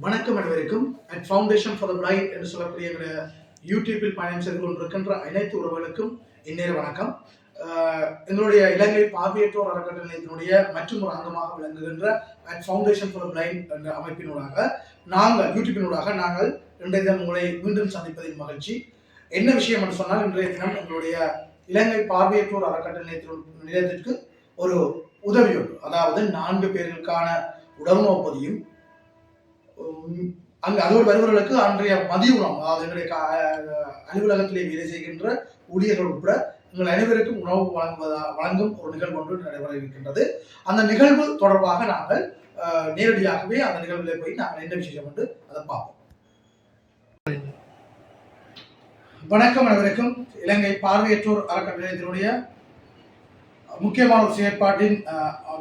வணக்கம் அனைவருக்கும். At foundation for the blind என்று சொல்லக்கூடிய எங்களுடைய யூடியூப்பில் பயணம் செய்து கொண்டிருக்கின்ற அனைத்து உறவுகளுக்கும் இந்நேர வணக்கம். எங்களுடைய இலங்கை பார்வையற்றோர் அறக்கட்டளையினுடைய மற்றும் ஒரு அங்கமாக விளங்குகின்ற at foundation for the blind என்ற அமைப்பினூடாக நாங்கள் இன்றைய தினம் உங்களை மீண்டும் சந்திப்பதில் மகிழ்ச்சி. என்ன விஷயம் என்று சொன்னால், இன்றைய தினம் எங்களுடைய இலங்கை பார்வையற்றோர் அறக்கட்டளை நிலையத்திற்கு ஒரு உதவி உண்டு. அதாவது 4 பேர்களுக்கான உடல்நோய் பொதியும் அங்கு அதோடு வருபவர்களுக்கு அன்றைய மதிய உணவு, அதாவது எங்களுடைய அலுவலகத்திலே வேலை செய்கின்ற ஊழியர்கள் உட்பட எங்கள் அனைவருக்கும் உணவு வழங்கும் ஒரு நிகழ்வு ஒன்று நடைபெற இருக்கின்றது. அந்த நிகழ்வு தொடர்பாக நாங்கள் நேரடியாகவே அந்த நிகழ்வுகளை போய் நாங்கள் என்ன விஷயம் என்று அதை பார்ப்போம். வணக்கம் அனைவருக்கும். இலங்கை பார்வையற்றோர் அறக்கட்டளையினுடைய முக்கியமான ஒரு செயற்பாட்டின்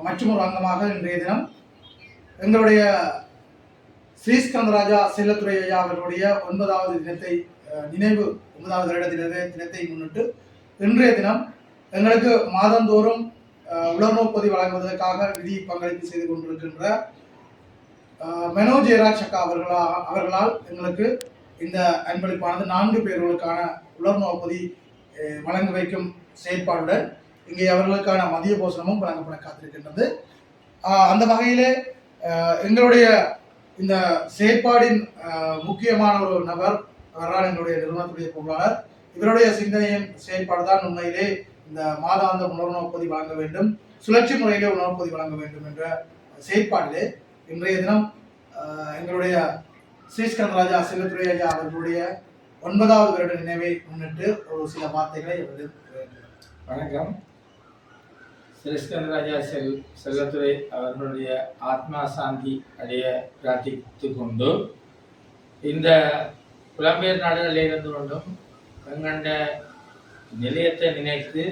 மற்றும் ஒரு அங்கமாக இன்றைய தினம் எங்களுடைய ஸ்ரீஸ்கந்தராஜா செல்லத்துறை ஐயா அவர்களுடைய 9வது தினத்தை நினைவு 9வது வருட தினத்தை முன்னிட்டு இன்றைய தினம் எங்களுக்கு மாதந்தோறும் உலர்நோய் பொதி வழங்குவதற்காக நிதி பங்களிப்பு செய்து கொண்டிருக்கின்ற மெனோ ஜெயராஜ் அக்கா அவர்களால் எங்களுக்கு இந்த அன்பளிப்பானது 4 பேர்களுக்கான உலர்நோய் பொதி வழங்க வைக்கும் செயற்பாடுடன் இங்கே அவர்களுக்கான மதிய போசனமும் வழங்கப்பட காத்திருக்கின்றது. அந்த வகையிலே எங்களுடைய இந்த செயற்பாடின் முக்கியமான ஒரு நபர் அவரால் எங்களுடைய நிறுவனத்துடைய பொருளாளர். இவருடைய சிந்தனையின் செயற்பாடு தான் உண்மையிலே இந்த மாதாந்த உணர்நோய் பொதி வழங்க வேண்டும், சுழற்சி முறையிலே உணவு பொதி வழங்க வேண்டும் என்ற செயற்பாட்டிலே இன்றைய தினம் எங்களுடைய ஸ்ரீஸ்கந்தராஜா செல்லத்துறை ஐயா அவர்களுடைய 9வது வருட நினைவை முன்னிட்டு ஒரு சில வார்த்தைகளை வணக்கம். ஸ்ரீஸ்கந்தராஜா செல்லத்துறை அவர்களுடைய ஆத்மா சாந்தி அடைய பிரார்த்தித்து கொண்டு, இந்த புலம்பெயர் நாடுகளில் இருந்து கொண்டும் எங்கண்ட நிலையத்தை நினைத்து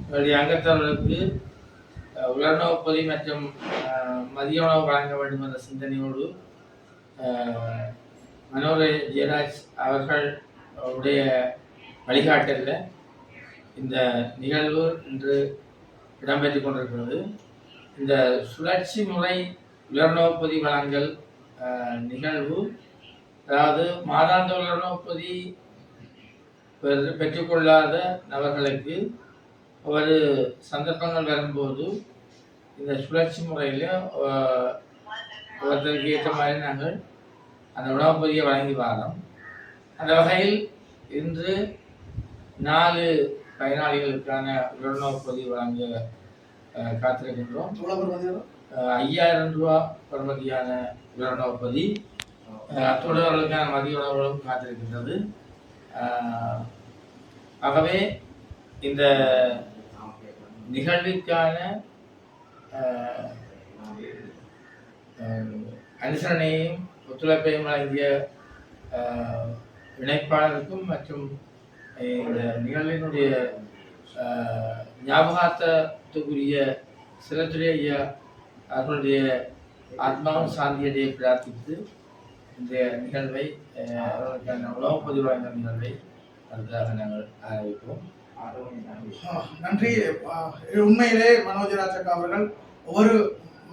என்னுடைய அங்கத்தவர்களுக்கு உலர்நோய் பொதி மற்றும் மதிய உணவு வழங்க வேண்டும் என்ற சிந்தனையோடு மனோரை ஜெயராஜ் அவர்கள் உடைய வழிகாட்டலில் இந்த நிகழ்வு இன்று இடம்பெற்றுக் கொண்டிருக்கிறது. இந்த சுழற்சி முறை உலர்நோய் பொதி வழங்கல் நிகழ்வு, அதாவது மாதாந்த உலர்நோய் பொதி பெற்றுக்கொள்ளாத நபர்களுக்கு ஒரு சந்தர்ப்பங்கள் வரும்போது இந்த சுழற்சி முறையில் ஒருத்தருக்கு ஏற்ற மாதிரி நாங்கள் அந்த உணவு பொதியை வழங்கி வரோம். அந்த வகையில் இன்று 4 பயனாளிகளுக்கான உலர்நோய் பொதி வழங்க காத்திருக்கின்றோம். 5000 ரூபா பெறுமதியான உலர்நோய் பொதி, அத்தோடு அவர்களுக்கான மதிய உணவுகளும் காத்திருக்கின்றது. ஆகவே இந்த நிகழ்விற்கான அனுசரணையும் ஒத்துழைப்பையும் வழங்கிய இணைப்பாளருக்கும் மற்றும் இந்த நிகழ்வினுடைய ஞாபகத்துக்குரிய செல்லத்துறை ஐயா அவர்களுடைய ஆத்மாவும் சாந்தியடைய பிரார்த்தித்து இந்த நிகழ்வை அவர்களுக்கான உணவு பொதி வழங்கும் நிகழ்வை அடுத்ததாக நாங்கள் ஆரம்பிப்போம். நன்றி. உண்மையிலே மனோஜராஜ் அக்கா அவர்கள் ஒவ்வொரு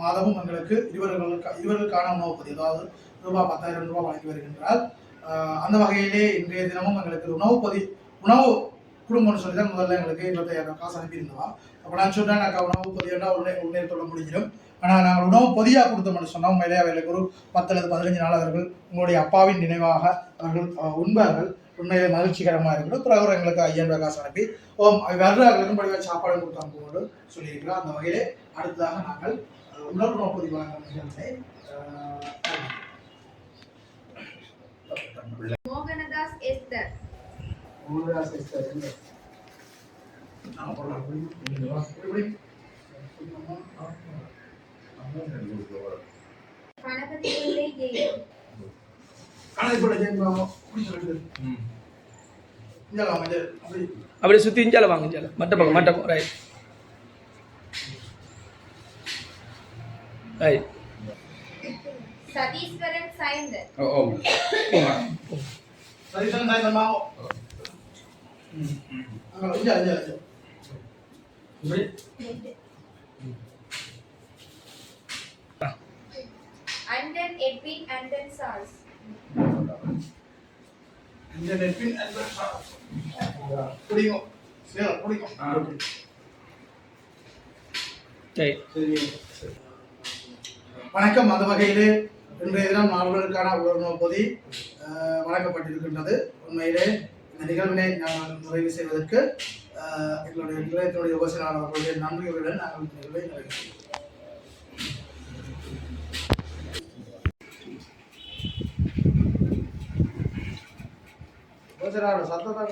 மாதமும் எங்களுக்கு இருவர்களுக்கான உணவு பொதி, அதாவது ரூபாய் 10,000 ரூபாய் வழங்கி வருகின்றார். அந்த வகையிலே இன்றைய தினமும் எங்களுக்கு உணவு குடும்பம்னு சொல்லி தான் முதல்ல எங்களுக்கு 25,000 காசு அனுப்பியிருந்தோம். அப்போ நான் சொன்னேன், அக்கா உணவு பொதியா உடனே சொல்ல முடிஞ்சிடும். ஆனால் நாங்கள் உணவு பொதியாக கொடுத்தோம்னு சொன்னோம். உண்மையிலே அவர்களுக்கு ஒரு 10 அல்லது 15 நாள் அவர்கள் உங்களுடைய அப்பாவின் நினைவாக அவர்கள் உண்பார்கள். உண்மையிலே மகிழ்ச்சிகரமாக இருக்கணும். பிறகு எங்களுக்கு 5,000 ரூபாய் காசு அனுப்பி வர்றவர்களுக்கும் படிவாக சாப்பாடு கொடுத்து அனுப்புவோடு சொல்லியிருக்கிறோம். அந்த வகையிலே அடுத்ததாக நாங்கள் உணவு பொதி வழங்கும் நிகழ்ச்சியை மோகனதாஸ் எஸ்தர் கணபதி பிள்ளை ஜெயம் அப்படியே சுற்றி இஞ்சால வாங்க, இஞ்சால மட்ட பக்கம் right right. Satheeswaran Sayanthar Anton Edwin and then Charles. இந்த நெட்பின் பிடிக்கும் சரி பிடிக்கும் ரைட் வணக்கம். அந்த வகையிலே இன்றைய தினம் நாடுகளுக்கான உலர்நோய் பொதி வழங்கப்பட்டிருக்கின்றது. உண்மையிலே இந்த நிகழ்வினை நாங்கள் நிறைவு செய்வதற்கு எங்களுடைய நிலையத்தினுடைய யோசனையாளர் அவர்களுடைய நன்றிகளுடன் நாங்கள் இந்த நிகழ்வை நிறைவு செய்வோம். யோசனையாளர் சத்தத்தை